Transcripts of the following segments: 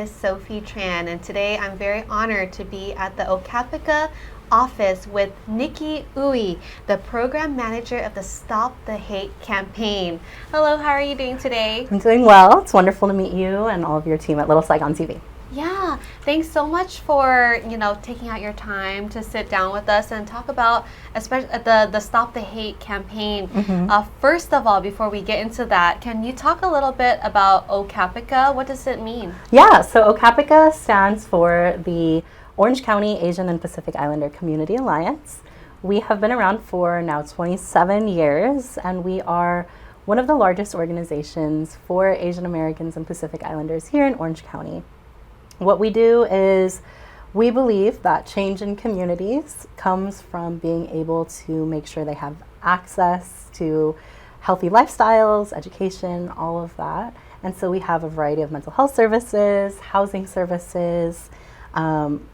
is Sophie Tran, and today I'm very honored to be at the OCAPICA office with Nikki Uy, the program manager of the Stop the Hate campaign. Hello, how are you doing today? I'm doing well. It's wonderful to meet you and all of your team at Little Saigon TV. Yeah, thanks so much for taking out your time to sit down with us and talk about especially the Stop the Hate campaign. First of all, before we get into that, can you talk a little bit about OCAPICA? What does it mean? Yeah, so OCAPICA stands for the Orange County Asian and Pacific Islander Community Alliance. We have been around for now 27 years, and we are one of the largest organizations for Asian Americans and Pacific Islanders here in Orange County. What we do is we believe that change in communities comes from being able to make sure they have access to healthy lifestyles, education, all of that. And so we have a variety of mental health services, housing services,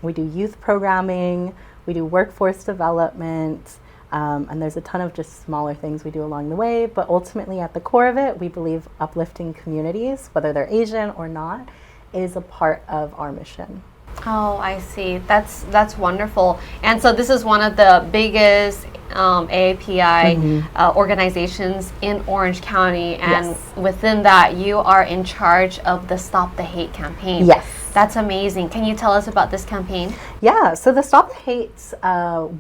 we do youth programming, we do workforce development, and there's a ton of just smaller things we do along the way. But ultimately at the core of it, we believe uplifting communities, whether they're Asian or not, is a part of our mission. Oh, I see. That's wonderful. And so this is one of the biggest AAPI organizations in Orange County, and Yes. within that, you are in charge of the Stop the Hate campaign. Yes. That's amazing. Can you tell us about this campaign? Yeah, so the Stop the Hate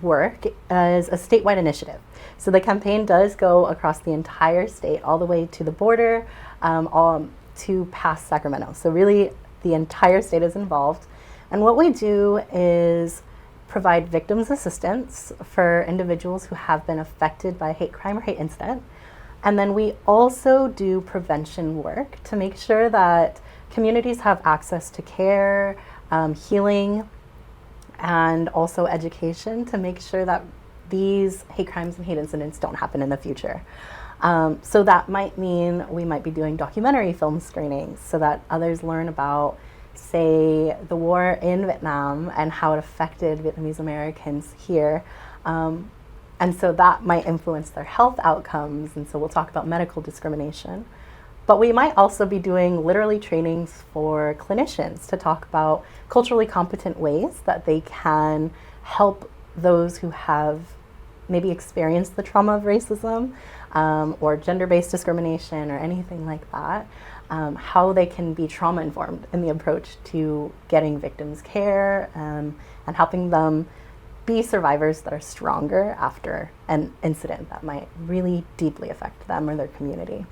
work is a statewide initiative. So the campaign does go across the entire state, all the way to the border, to past Sacramento. So really, the entire state is involved. And what we do is provide victims assistance for individuals who have been affected by a hate crime or hate incident. And then we also do prevention work to make sure that communities have access to care, healing, and also education to make sure that these hate crimes and hate incidents don't happen in the future. So that might mean we might be doing documentary film screenings so that others learn about, say, the war in Vietnam and how it affected Vietnamese Americans here. And so that might influence their health outcomes. And so we'll talk about medical discrimination. But we might also be doing literally trainings for clinicians to talk about culturally competent ways that they can help those who have maybe experienced the trauma of racism or gender-based discrimination or anything like that, how they can be trauma-informed in the approach to getting victims care and helping them be survivors that are stronger after an incident that might really deeply affect them or their community.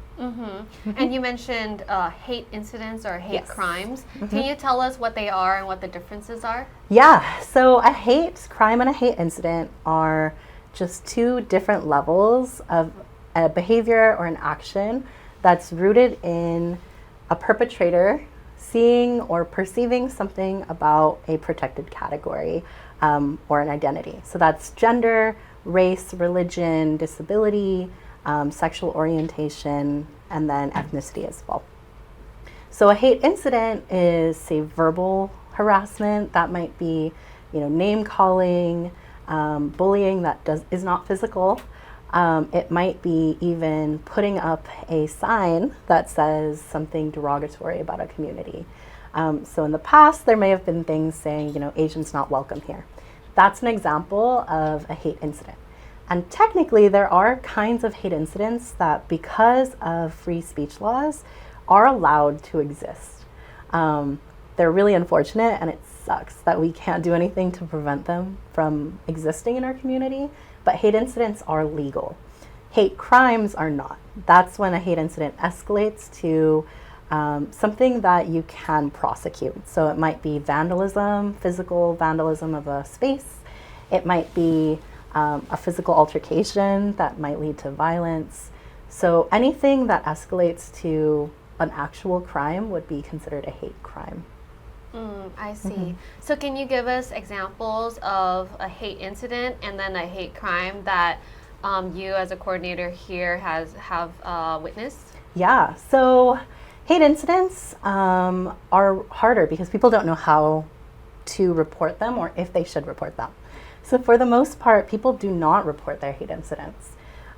And you mentioned hate incidents or hate Yes. crimes. Can you tell us what they are and what the differences are? Yeah, so a hate crime and a hate incident are just two different levels of a behavior or an action that's rooted in a perpetrator seeing or perceiving something about a protected category or an identity. So that's gender, race, religion, disability, sexual orientation, and then ethnicity as well. So a hate incident is, say, verbal harassment. That might be, name calling, bullying that is not physical. It might be even putting up a sign that says something derogatory about a community. So in the past, there may have been things saying, Asians not welcome here. That's an example of a hate incident. And technically, there are kinds of hate incidents that, because of free speech laws, are allowed to exist. They're really unfortunate, and it sucks that we can't do anything to prevent them from existing in our community, but hate incidents are legal. Hate crimes are not. That's when a hate incident escalates to something that you can prosecute. So it might be vandalism, physical vandalism of a space. It might be a physical altercation that might lead to violence. So anything that escalates to an actual crime would be considered a hate crime. I see. So can you give us examples of a hate incident and then a hate crime that you as a coordinator here have witnessed? Yeah, so hate incidents are harder because people don't know how to report them or if they should report them. So for the most part, people do not report their hate incidents.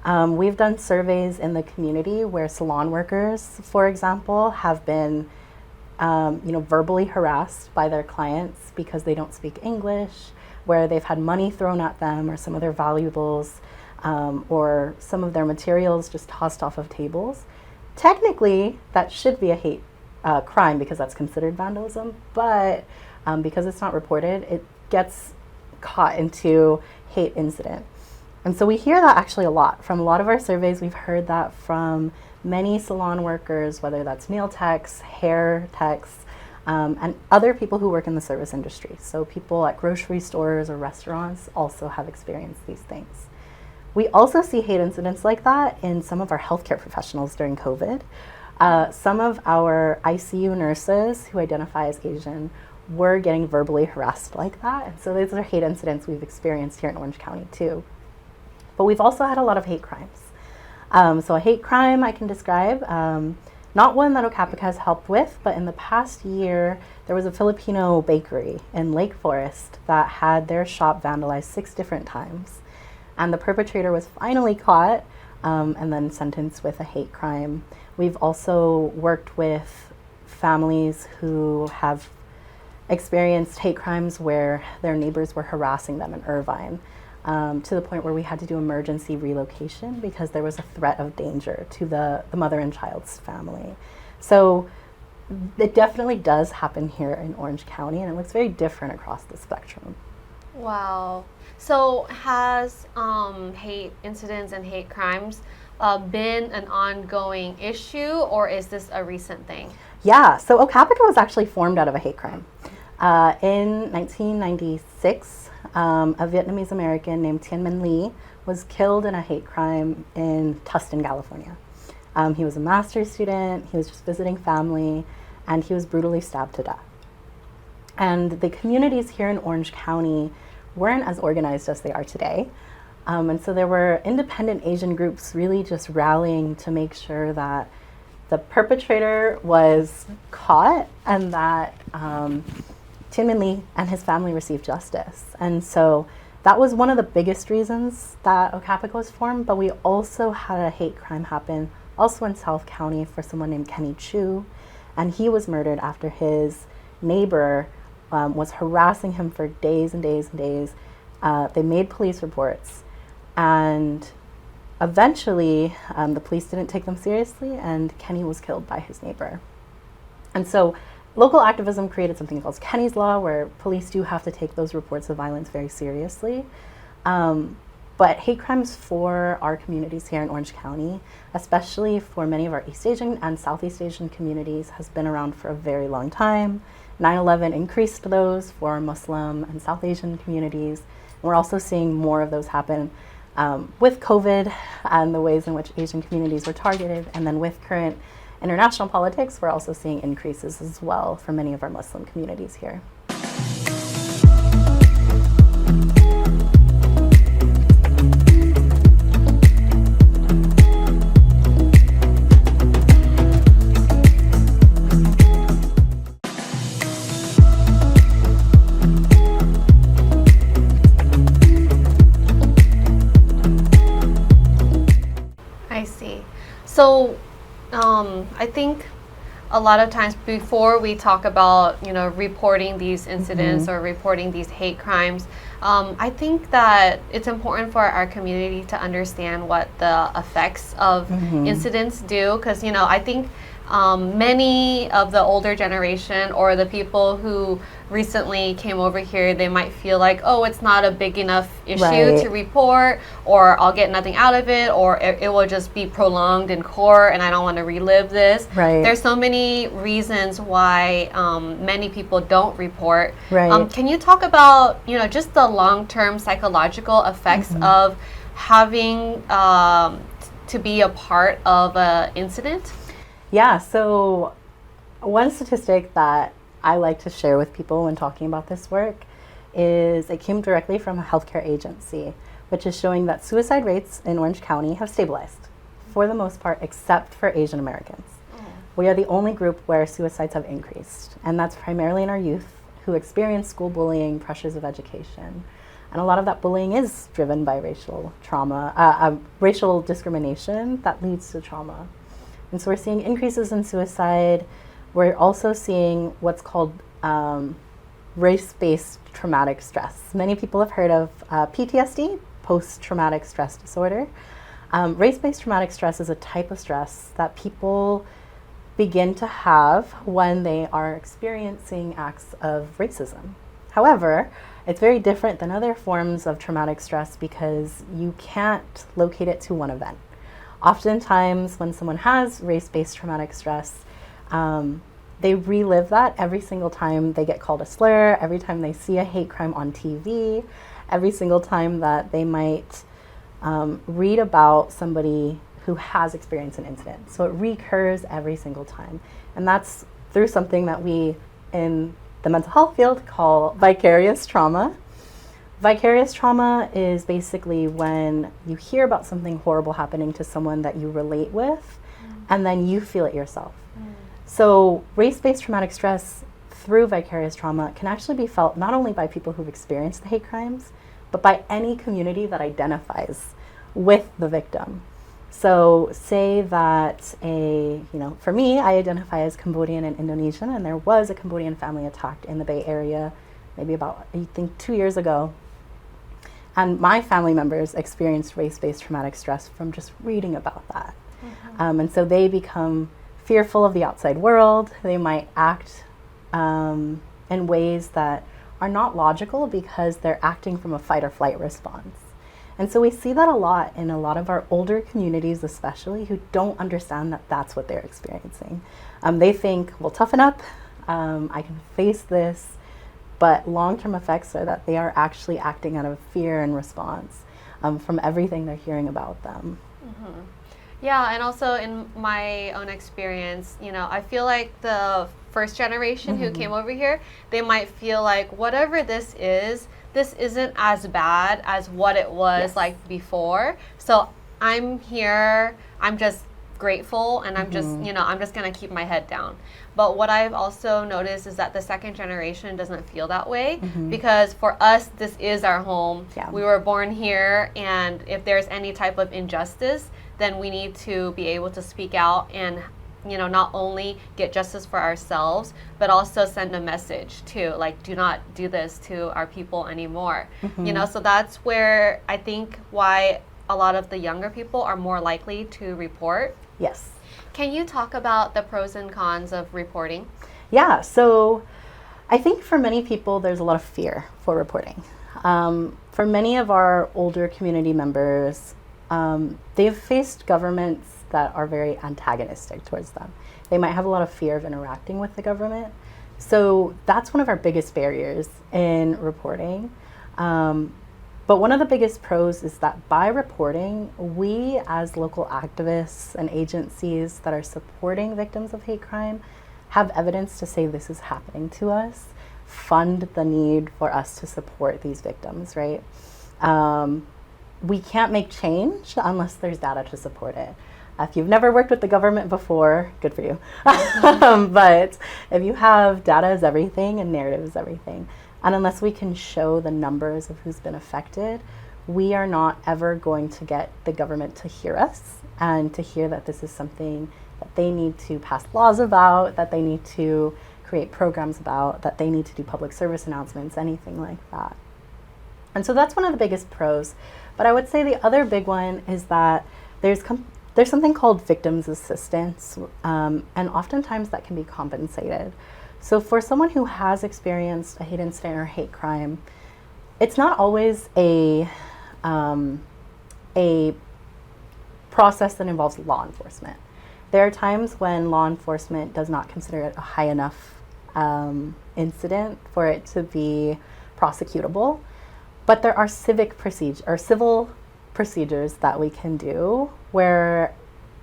We've done surveys in the community where salon workers, for example, have been verbally harassed by their clients because they don't speak English, where they've had money thrown at them or some of their valuables or some of their materials just tossed off of tables. Technically, that should be a hate crime because that's considered vandalism, but because it's not reported, it gets caught into hate incident. And so we hear that actually a lot. From a lot of our surveys, we've heard that from many salon workers, whether that's nail techs, hair techs, and other people who work in the service industry. So people at grocery stores or restaurants also have experienced these things. We also see hate incidents like that in some of our healthcare professionals during COVID. Some of our ICU nurses who identify as Asian were getting verbally harassed like that. And so those are hate incidents we've experienced here in Orange County too. But we've also had a lot of hate crimes. So a hate crime I can describe, not one that OCAPICA has helped with, but in the past year, there was a Filipino bakery in Lake Forest that had their shop vandalized 6 different times. And the perpetrator was finally caught and then sentenced with a hate crime. We've also worked with families who have experienced hate crimes where their neighbors were harassing them in Irvine, to the point where we had to do emergency relocation because there was a threat of danger to the mother and child's family. So it definitely does happen here in Orange County, and it looks very different across the spectrum. Wow. So has hate incidents and hate crimes been an ongoing issue, or is this a recent thing? Yeah, so OCAPICA was actually formed out of a hate crime. In 1996, a Vietnamese American named Tien Minh Le was killed in a hate crime in Tustin, California. He was a master's student, he was just visiting family, and he was brutally stabbed to death. And the communities here in Orange County weren't as organized as they are today. And so there were independent Asian groups really just rallying to make sure that the perpetrator was caught and that Tien Minh Le and his family received justice. And so that was one of the biggest reasons that OCAPICA was formed, but we also had a hate crime happen also in South County for someone named Kenny Chu, and he was murdered after his neighbor was harassing him for days and days and days. They made police reports, and eventually the police didn't take them seriously, and Kenny was killed by his neighbor. And so local activism created something called Kenny's Law, where police do have to take those reports of violence very seriously. But hate crimes for our communities here in Orange County, especially for many of our East Asian and Southeast Asian communities, has been around for a very long time. 9/11 increased those for Muslim and South Asian communities. We're also seeing more of those happen with COVID and the ways in which Asian communities were targeted. And then with current international politics, we're also seeing increases as well for many of our Muslim communities here. I see. So I think a lot of times before we talk about, reporting these incidents or reporting these hate crimes, I think that it's important for our community to understand what the effects of incidents do, because, I think many of the older generation or the people who recently came over here, they might feel like, oh, it's not a big enough issue to report, or I'll get nothing out of it, or it will just be prolonged in court and I don't want to relive this. There's so many reasons why many people don't report. Can you talk about, just the long-term psychological effects of having to be a part of an incident? Yeah, so one statistic that I like to share with people when talking about this work is it came directly from a healthcare agency, which is showing that suicide rates in Orange County have stabilized for the most part, except for Asian Americans. We are the only group where suicides have increased, and that's primarily in our youth who experience school bullying, pressures of education. And a lot of that bullying is driven by racial trauma, racial discrimination that leads to trauma. And so we're seeing increases in suicide. we're also seeing what's called race-based traumatic stress. Many people have heard of PTSD, post-traumatic stress disorder. Race-based traumatic stress is a type of stress that people begin to have when they are experiencing acts of racism. However, it's very different than other forms of traumatic stress because you can't locate it to one event. Oftentimes, when someone has race-based traumatic stress, they relive that every single time they get called a slur, every time they see a hate crime on TV, every single time that they might read about somebody who has experienced an incident. So it recurs every single time. And that's through something that we in the mental health field call vicarious trauma. Vicarious trauma is basically when you hear about something horrible happening to someone that you relate with, and then you feel it yourself. So race-based traumatic stress through vicarious trauma can actually be felt not only by people who've experienced the hate crimes, but by any community that identifies with the victim. So say that for me, I identify as Cambodian and Indonesian, and there was a Cambodian family attacked in the Bay Area maybe about, I think, 2 years ago. And my family members experienced race-based traumatic stress from just reading about that. And so they become fearful of the outside world. They might act in ways that are not logical because they're acting from a fight or flight response. And so we see that a lot in a lot of our older communities, especially, who don't understand that that's what they're experiencing. They think, well, toughen up, I can face this, but long-term effects are that they are actually acting out of fear and response from everything they're hearing about them. Yeah, and also in my own experience, I feel like the first generation who came over here, they might feel like whatever this isn't as bad as what it was like before. So I'm here, I'm just grateful, and I'm just, I'm just gonna keep my head down. But what I've also noticed is that the second generation doesn't feel that way because for us, this is our home. We were born here, and if there's any type of injustice, then we need to be able to speak out and not only get justice for ourselves, but also send a message too, like, do not do this to our people anymore. So that's where I think why a lot of the younger people are more likely to report. Yes. Can you talk about the pros and cons of reporting? Yeah, so I think for many people, there's a lot of fear for reporting. For many of our older community members, they've faced governments that are very antagonistic towards them. They might have a lot of fear of interacting with the government. So that's one of our biggest barriers in reporting. But one of the biggest pros is that by reporting, we as local activists and agencies that are supporting victims of hate crime have evidence to say this is happening to us, fund the need for us to support these victims, right? We can't make change unless there's data to support it. If you've never worked with the government before, good for you. But if you have, data is everything and narrative is everything. And unless we can show the numbers of who's been affected, we are not ever going to get the government to hear us and to hear that this is something that they need to pass laws about, that they need to create programs about, that they need to do public service announcements, anything like that. And so that's one of the biggest pros. But I would say the other big one is that there's something called victims assistance, and oftentimes that can be compensated. So for someone who has experienced a hate incident or hate crime, it's not always a process that involves law enforcement. There are times when law enforcement does not consider it a high enough incident for it to be prosecutable. But there are civil procedures that we can do where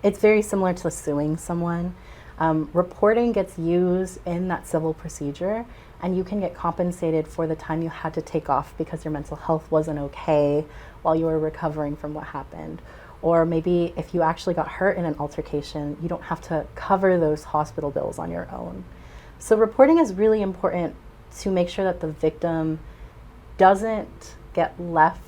it's very similar to suing someone. Reporting gets used in that civil procedure, and you can get compensated for the time you had to take off because your mental health wasn't okay while you were recovering from what happened. Or maybe if you actually got hurt in an altercation, you don't have to cover those hospital bills on your own. So reporting is really important to make sure that the victim doesn't get left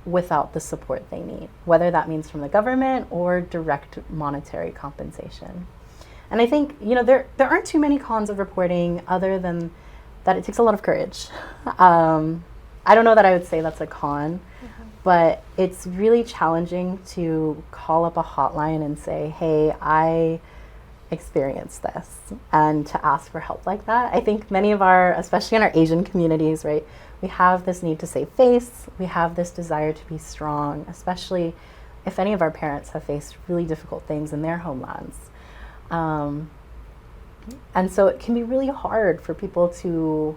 without the support they need, whether that means from the government or direct monetary compensation. And I think, there aren't too many cons of reporting other than that it takes a lot of courage. I don't know that I would say that's a con, but it's really challenging to call up a hotline and say, hey, I experienced this, and to ask for help like that. I think many of especially in our Asian communities, right, we have this need to save face. We have this desire to be strong, especially if any of our parents have faced really difficult things in their homelands. And so it can be really hard for people to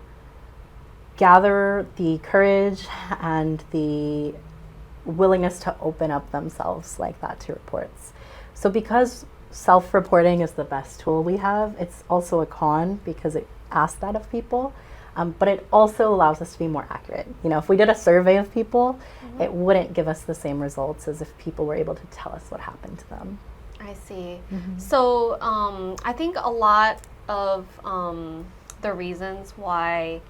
gather the courage and the willingness to open up themselves like that to reports. So because self-reporting is the best tool we have, it's also a con because it asks that of people, but it also allows us to be more accurate. If we did a survey of people, it wouldn't give us the same results as if people were able to tell us what happened to them. I see. So I think a lot of the reasons why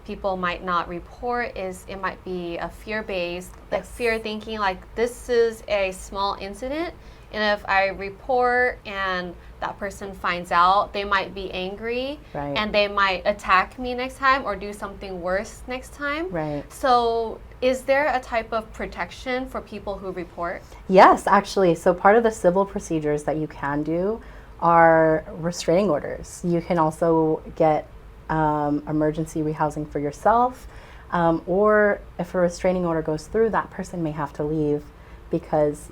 people might not report is it might be a fear-based, like fear thinking, like this is a small incident, and if I report and that person finds out, they might be angry, right, and they might attack me next time or do something worse next time. Right. So is there a type of protection for people who report? Yes, actually. So part of the civil procedures that you can do are restraining orders. You can also get emergency rehousing for yourself, or if a restraining order goes through, that person may have to leave because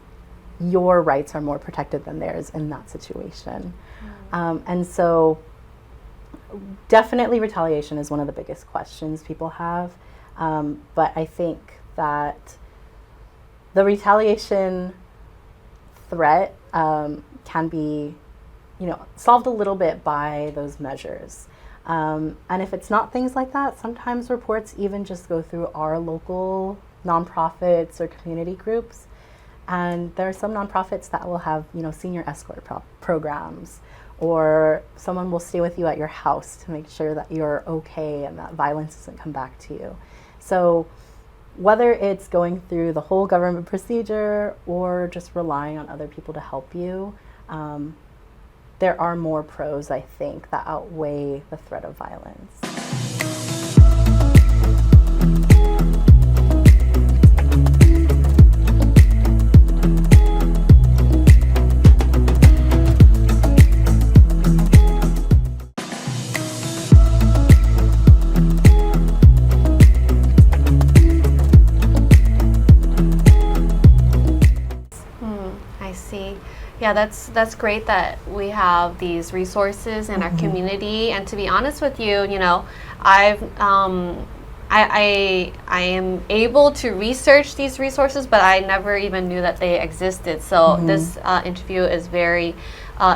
your rights are more protected than theirs in that situation. And so definitely retaliation is one of the biggest questions people have. But I think that the retaliation threat can be, solved a little bit by those measures. And if it's not things like that, sometimes reports even just go through our local nonprofits or community groups. And there are some nonprofits that will have, senior escort programs, or someone will stay with you at your house to make sure that you're okay and that violence doesn't come back to you. So whether it's going through the whole government procedure or just relying on other people to help you, there are more pros, I think, that outweigh the threat of violence. Yeah, that's great that we have these resources in our community. And to be honest with you, I am able to research these resources, but I never even knew that they existed. So this interview is very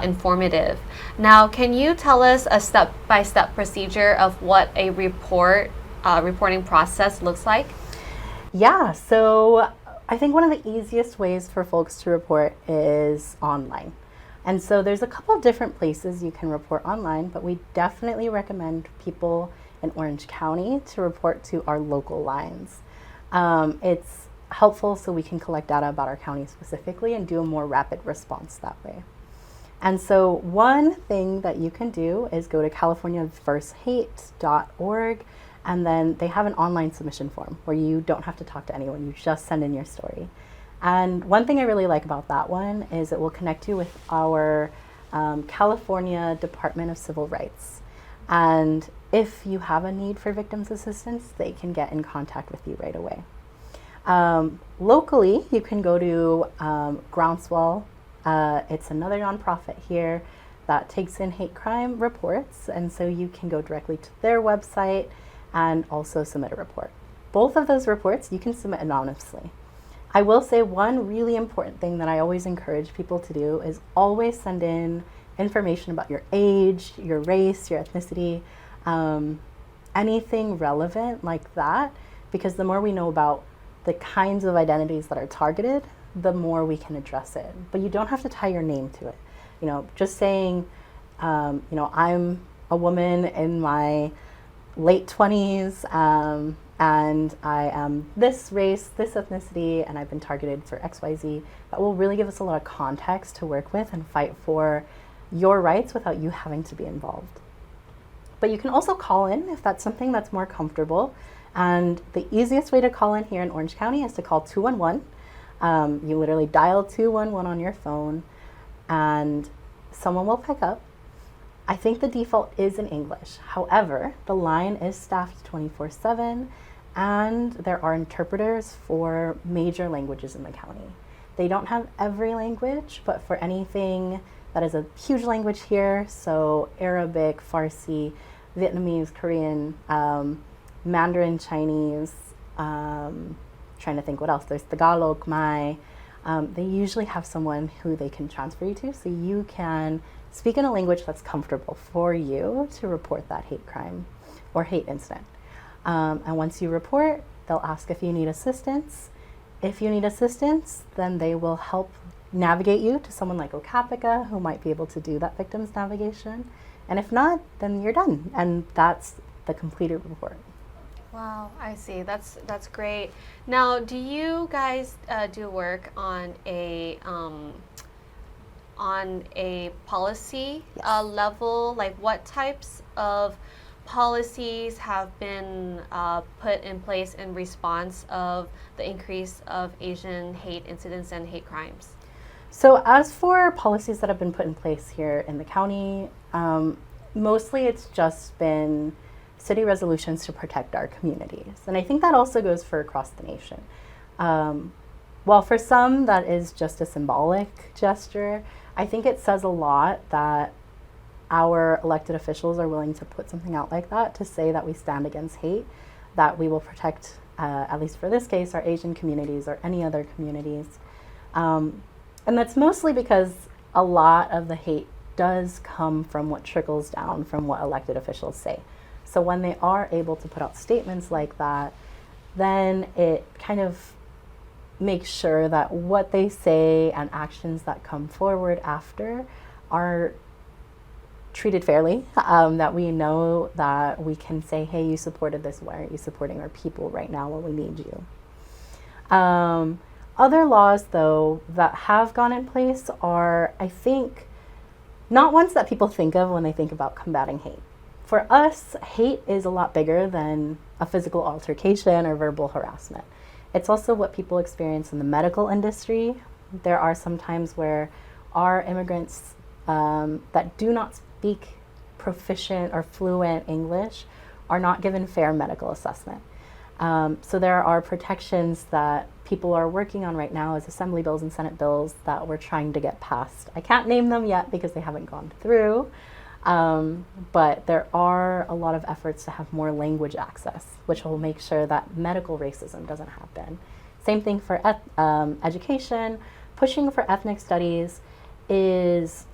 informative. Now, can you tell us a step-by-step procedure of what a reporting process looks like? Yeah, so I think one of the easiest ways for folks to report is online. And so there's a couple of different places you can report online, but we definitely recommend people in Orange County to report to our local lines. It's helpful so we can collect data about our county specifically and do a more rapid response that way. And so one thing that you can do is go to californiaversehate.org, and then they have an online submission form where you don't have to talk to anyone, you just send in your story. And one thing I really like about that one is it will connect you with our California Department of Civil Rights. And if you have a need for victims assistance, they can get in contact with you right away. Locally, you can go to Groundswell. It's another nonprofit here that takes in hate crime reports, and so you can go directly to their website and also submit a report. Both of those reports you can submit anonymously. I will say one really important thing that I always encourage people to do is always send in information about your age, your race, your ethnicity, anything relevant like that, because the more we know about the kinds of identities that are targeted, the more we can address it. But you don't have to tie your name to it. Just saying, I'm a woman in my late 20s, and I am this race, this ethnicity, and I've been targeted for XYZ. That will really give us a lot of context to work with and fight for your rights without you having to be involved. But you can also call in if that's something that's more comfortable. And the easiest way to call in here in Orange County is to call 211. You literally dial 211 on your phone and someone will pick up. I think the default is in English. However, the line is staffed 24/7 and there are interpreters for major languages in the county. They don't have every language, but for anything that is a huge language here, so Arabic, Farsi, Vietnamese, Korean, Mandarin Chinese, trying to think what else. There's Tagalog, Khmer. They usually have someone who they can transfer you to, so you can speak in a language that's comfortable for you to report that hate crime or hate incident. And once you report, they'll ask if you need assistance. If you need assistance, then they will help navigate you to someone like OCAPICA who might be able to do that victim's navigation. And if not, then you're done. And that's the completed report. Wow, I see. That's great. Now, do you guys do work on a policy level? Like, what types of policies have been put in place in response of the increase of Asian hate incidents and hate crimes? So as for policies that have been put in place here in the county, mostly it's just been city resolutions to protect our communities. And I think that also goes for across the nation. While for some that is just a symbolic gesture, I think it says a lot that our elected officials are willing to put something out like that to say that we stand against hate, that we will protect, at least for this case, our Asian communities or any other communities. And that's mostly because a lot of the hate does come from what trickles down from what elected officials say. So when they are able to put out statements like that, then it kind of makes sure that what they say and actions that come forward after are treated fairly, that we know that we can say, hey, you supported this, why aren't you supporting our people right now when we need you? Other laws, though, that have gone in place are, I think, not ones that people think of when they think about combating hate. For us, hate is a lot bigger than a physical altercation or verbal harassment. It's also what people experience in the medical industry. There are some times where our immigrants that do not speak proficient or fluent English are not given fair medical assessment. So there are protections that people are working on right now as Assembly bills and Senate bills that we're trying to get passed. I can't name them yet because they haven't gone through, but there are a lot of efforts to have more language access, which will make sure that medical racism doesn't happen. Same thing for education. Pushing for ethnic studies is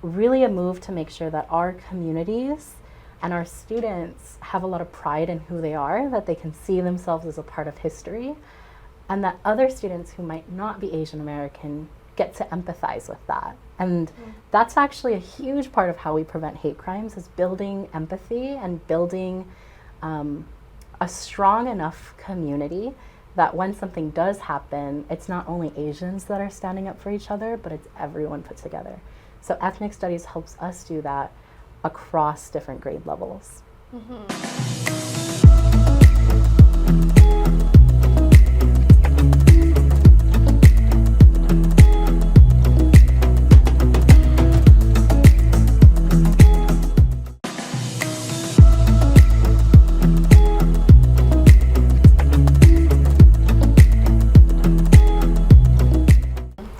really a move to make sure that our communities and our students have a lot of pride in who they are, that they can see themselves as a part of history, and that other students who might not be Asian American get to empathize with that. And that's actually a huge part of how we prevent hate crimes, is building empathy and building a strong enough community that when something does happen, it's not only Asians that are standing up for each other, but it's everyone put together. So ethnic studies helps us do that across different grade levels.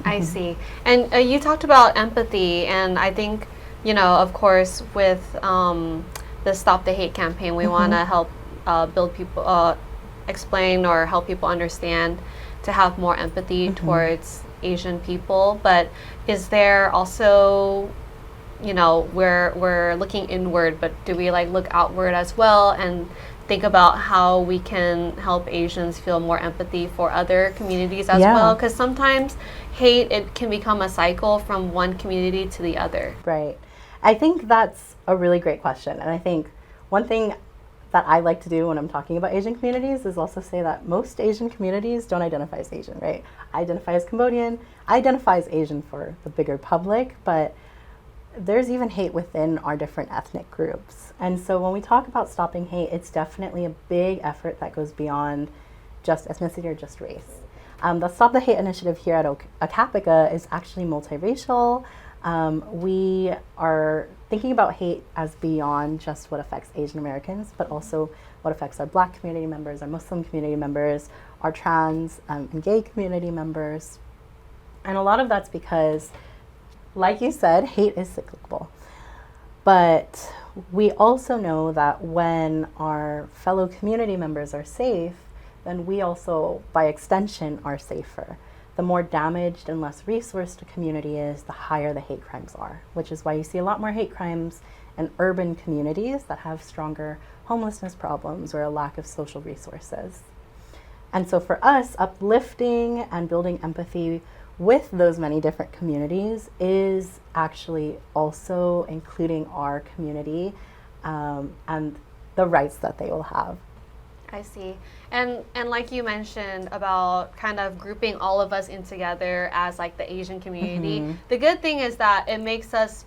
I see. And you talked about empathy, and I think, you know, of course, with the Stop the Hate campaign, we want to help build people, explain or help people understand to have more empathy towards Asian people. But is there also, you know, we're looking inward, but do we like look outward as well and think about how we can help Asians feel more empathy for other communities as well? Because sometimes hate, it can become a cycle from one community to the other. Right. I think that's a really great question. And I think one thing that I like to do when I'm talking about Asian communities is also say that most Asian communities don't identify as Asian, right? I identify as Cambodian, I identify as Asian for the bigger public, but there's even hate within our different ethnic groups. And so when we talk about stopping hate, it's definitely a big effort that goes beyond just ethnicity or just race. The Stop the Hate initiative here at OCAPICA is actually multiracial. We are thinking about hate as beyond just what affects Asian Americans, but also what affects our Black community members, our Muslim community members, our trans and gay community members. And a lot of that's because, like you said, hate is cyclical. But we also know that when our fellow community members are safe, then we also, by extension, are safer. The more damaged and less resourced a community is, the higher the hate crimes are, which is why you see a lot more hate crimes in urban communities that have stronger homelessness problems or a lack of social resources. And so for us, uplifting and building empathy with those many different communities is actually also including our community and the rights that they will have. I see. And like you mentioned about kind of grouping all of us in together as like the Asian community, the good thing is that it makes us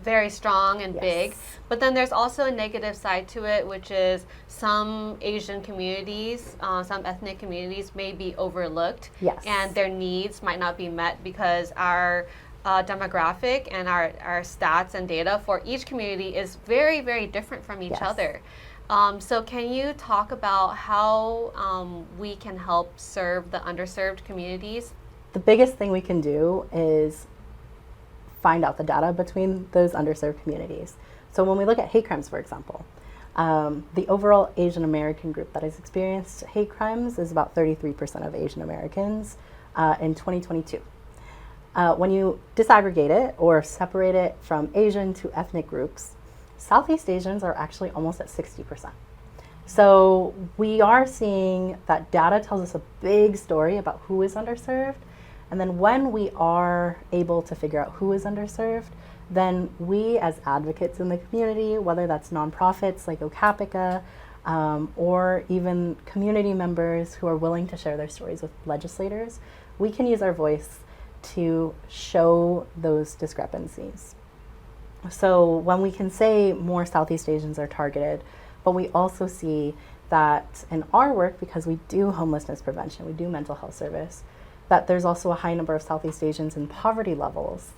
very strong and big, but then there's also a negative side to it, which is some Asian communities, some ethnic communities may be overlooked, and their needs might not be met because our demographic and our stats and data for each community is very, very different from each other. So can you talk about how we can help serve the underserved communities? The biggest thing we can do is find out the data between those underserved communities. So when we look at hate crimes, for example, the overall Asian American group that has experienced hate crimes is about 33% of Asian Americans in 2022. When you disaggregate it or separate it from Asian to ethnic groups, Southeast Asians are actually almost at 60%. So we are seeing that data tells us a big story about who is underserved. And then when we are able to figure out who is underserved, then we as advocates in the community, whether that's nonprofits like OCAPICA, or even community members who are willing to share their stories with legislators, we can use our voice to show those discrepancies. So when we can say more Southeast Asians are targeted, but we also see that in our work, because we do homelessness prevention, we do mental health service, that there's also a high number of Southeast Asians in poverty levels,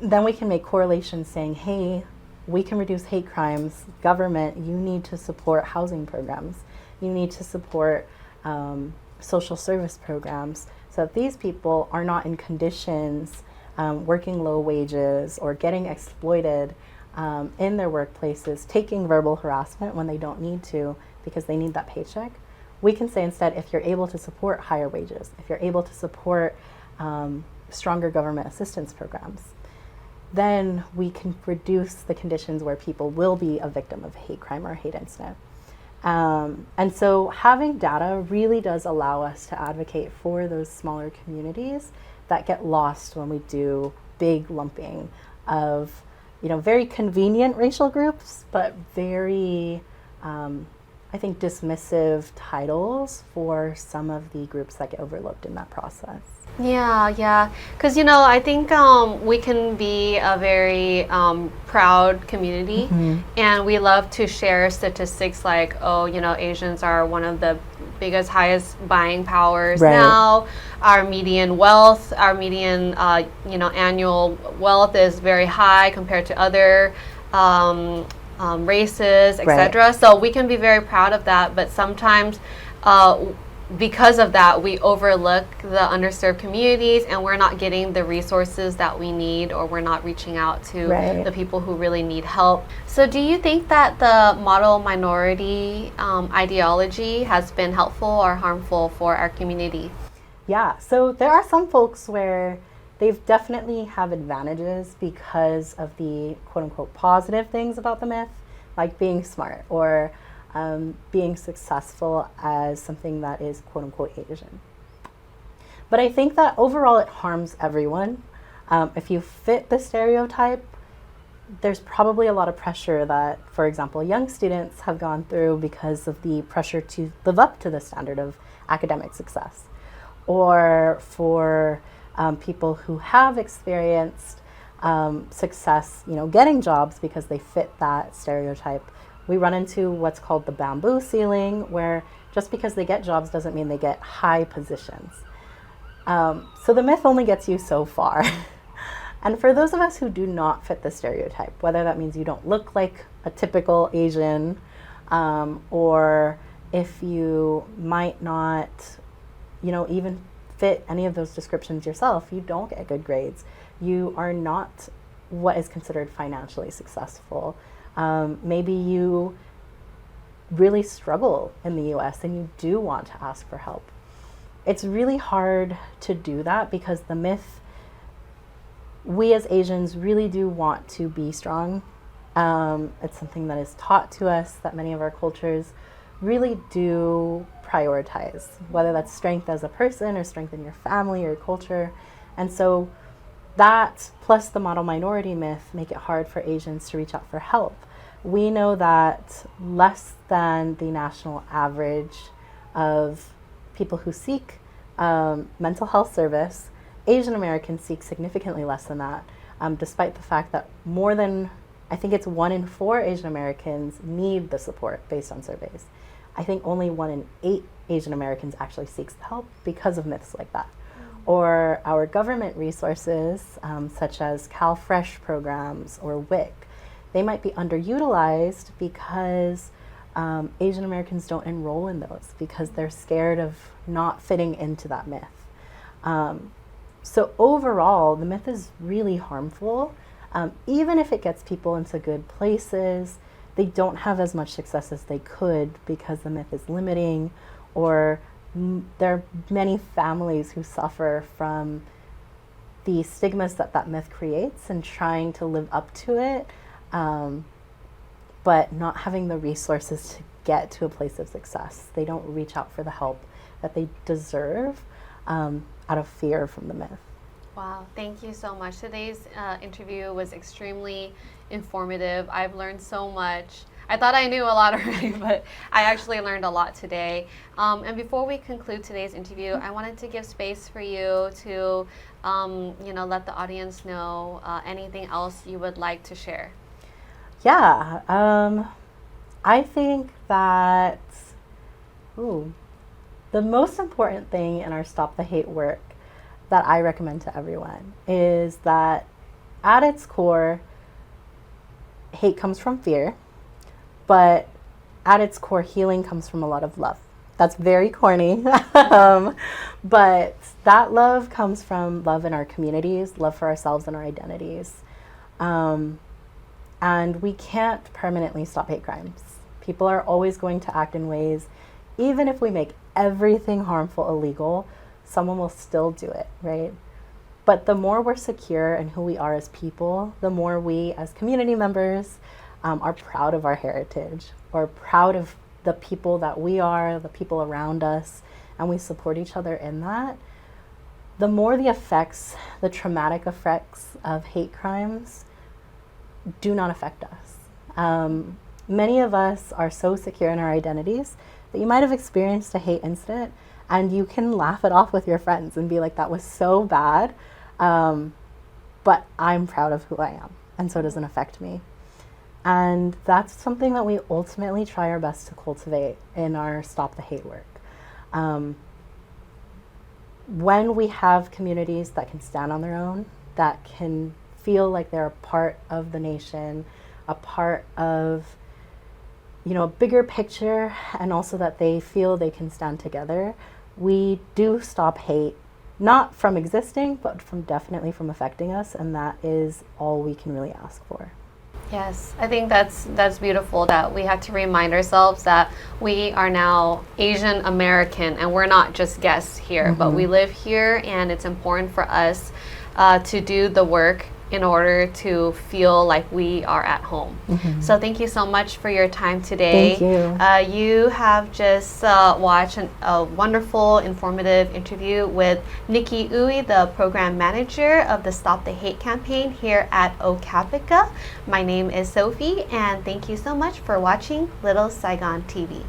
then we can make correlations saying, hey, we can reduce hate crimes. Government, you need to support housing programs. You need to support social service programs so that these people are not in conditions working low wages or getting exploited in their workplaces, taking verbal harassment when they don't need to because they need that paycheck. We can say instead, if you're able to support higher wages, if you're able to support stronger government assistance programs, then we can reduce the conditions where people will be a victim of hate crime or hate incident. And so having data really does allow us to advocate for those smaller communities that get lost when we do big lumping of, very convenient racial groups, but very, I think, dismissive titles for some of the groups that get overlooked in that process. Yeah. Because, I think we can be a very proud community, and we love to share statistics like, Asians are one of the biggest, highest buying powers now. Our median wealth, our median, annual wealth is very high compared to other races, etc. So we can be very proud of that, but sometimes because of that, we overlook the underserved communities and we're not getting the resources that we need, or we're not reaching out to the people who really need help. So do you think that the model minority ideology has been helpful or harmful for our community? Yeah, so there are some folks where they've definitely have advantages because of the quote unquote positive things about the myth, like being smart or being successful as something that is quote unquote Asian. But I think that overall it harms everyone. If you fit the stereotype, there's probably a lot of pressure that, for example, young students have gone through because of the pressure to live up to the standard of academic success. Or for people who have experienced success, getting jobs because they fit that stereotype. We run into what's called the bamboo ceiling, where just because they get jobs doesn't mean they get high positions. So the myth only gets you so far. And for those of us who do not fit the stereotype, whether that means you don't look like a typical Asian, or if you might not, even fit any of those descriptions yourself, you don't get good grades. You are not what is considered financially successful. Maybe you really struggle in the US and you do want to ask for help. It's really hard to do that because the myth, we as Asians really do want to be strong. It's something that is taught to us that many of our cultures really do prioritize, whether that's strength as a person or strength in your family or your culture. And so that plus the model minority myth make it hard for Asians to reach out for help. We know that less than the national average of people who seek mental health service, Asian Americans seek significantly less than that, despite the fact that more than, I think it's 1 in 4 Asian Americans need the support based on surveys. I think only 1 in 8 Asian Americans actually seeks the help because of myths like that. Or our government resources, such as CalFresh programs or WIC, they might be underutilized because Asian Americans don't enroll in those because they're scared of not fitting into that myth. So overall, the myth is really harmful. Even if it gets people into good places, they don't have as much success as they could because the myth is limiting, or there are many families who suffer from the stigmas that myth creates and trying to live up to it, but not having the resources to get to a place of success. They don't reach out for the help that they deserve out of fear from the myth. Wow, thank you so much. Today's interview was extremely informative. I've learned so much. I thought I knew a lot already, but I actually learned a lot today. And before we conclude today's interview, I wanted to give space for you to, let the audience know anything else you would like to share. Yeah, I think that the most important thing in our Stop the Hate work that I recommend to everyone is that at its core, hate comes from fear, but at its core, healing comes from a lot of love. That's very corny, but that love comes from love in our communities, love for ourselves and our identities. And we can't permanently stop hate crimes. People are always going to act in ways, even if we make everything harmful illegal, someone will still do it, right? But the more we're secure in who we are as people, the more we as community members are proud of our heritage, or proud of the people that we are, the people around us, and we support each other in that, the more the effects, the traumatic effects of hate crimes do not affect us. Many of us are so secure in our identities that you might have experienced a hate incident and you can laugh it off with your friends and be like, that was so bad, but I'm proud of who I am, and so it doesn't affect me. And that's something that we ultimately try our best to cultivate in our Stop the Hate work. When we have communities that can stand on their own, that can feel like they're a part of the nation, a part of a bigger picture, and also that they feel they can stand together, we do stop hate, not from existing, but definitely from affecting us, and that is all we can really ask for. Yes, I think that's beautiful that we have to remind ourselves that we are now Asian American and we're not just guests here, but we live here, and it's important for us to do the work in order to feel like we are at home. So thank you so much for your time today. Thank you. You have just watched a wonderful, informative interview with Nikki Uy, the program manager of the Stop the Hate campaign here at OCAPICA. My name is Sophie, and thank you so much for watching Little Saigon TV.